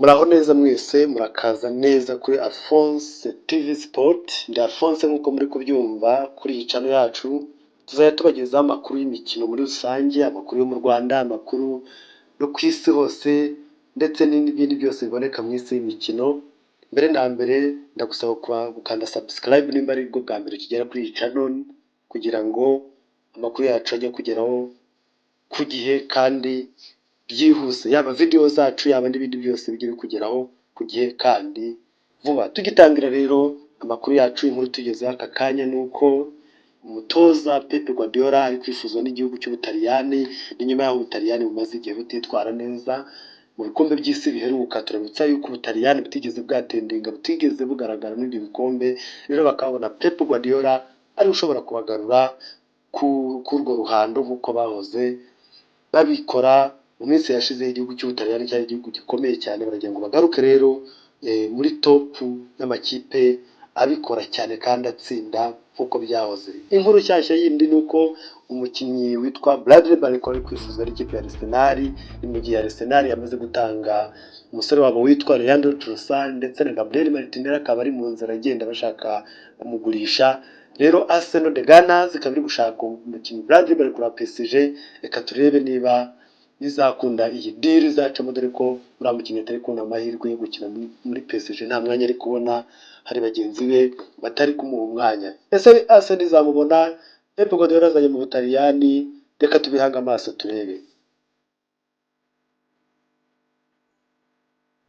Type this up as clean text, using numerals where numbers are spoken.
Muraho neza mwese, murakaza neza kuri Alphonse TV Sport. Ndi Alphonse nk'uko muri kubyumva kuri iyi channel yacu, tuzajya tubagezaho amakuru y'imikino muri rusange, amakuru yo mu Rwanda, amakuru yo ku isi hose, ndetse n'ibindi byose biboneka mu isi y'imikino. Mbere na mbere ndagusaba gukanda subscribe nimba ari bwo bwa mbere kigera kuri iyi channel, kugira ngo amakuru yacu ajye kugeraho ku gihe kandi byihuse, yaba video zacu yaba n'ibindi byose bijye bikugeraho ku gihe kandi vuba. Tugitangira rero amakuru yacu, inkuru tugezeho aka kanya nuko umutoza Pep Guardiola ari kwifuzwa n'igihugu cy'Ubutaliyani. Ni nyuma y'aho Ubutaliyani bumaze igihe butitwara neza mu bikombe by'isi biheruka. Turabutsa yuko Ubutaliyani butigeze bwatendinga, butigeze bugaragara muri ibyo bikombe. Rero bakabona Pep Guardiola ari ushobora kubagarura ku urwo ruhando nk'uko bahoze babikora mu minsi yashize. Igihugu cy'Ubutaliyani cyari igihugu gikomeye cyane, baragira ngo bagaruke rero muri top y'amakipe abikora cyane kandi atsinda nk'uko byahoze. Inkuru nshyashya yindi ni uko umukinnyi witwa Bradley Barcola ari kwifuzwa n'ikipe ya Arsenal. Ni mu gihe Arsenal yamaze gutanga umusore wabo witwa Leandro Trossard ndetse na Gabriel Martinelli akaba ari mu nzira agenda bashaka kumugurisha. Rero Arsenal de Gunners ikaba iri gushaka umukinnyi Bradley Barcola wa PSG. Reka turebe niba bizakunda iyi deal izacamo, dore ko uriya mukinnyi atari kubona amahirwe yo gukina muri PSG, nta mwanya ari kubona, hari bagenzi be batari kumuha umwanya. Ese Arsenal izamubona? Pep Guardiola azanye mu Butaliyani? Reka tubihange amaso turebe.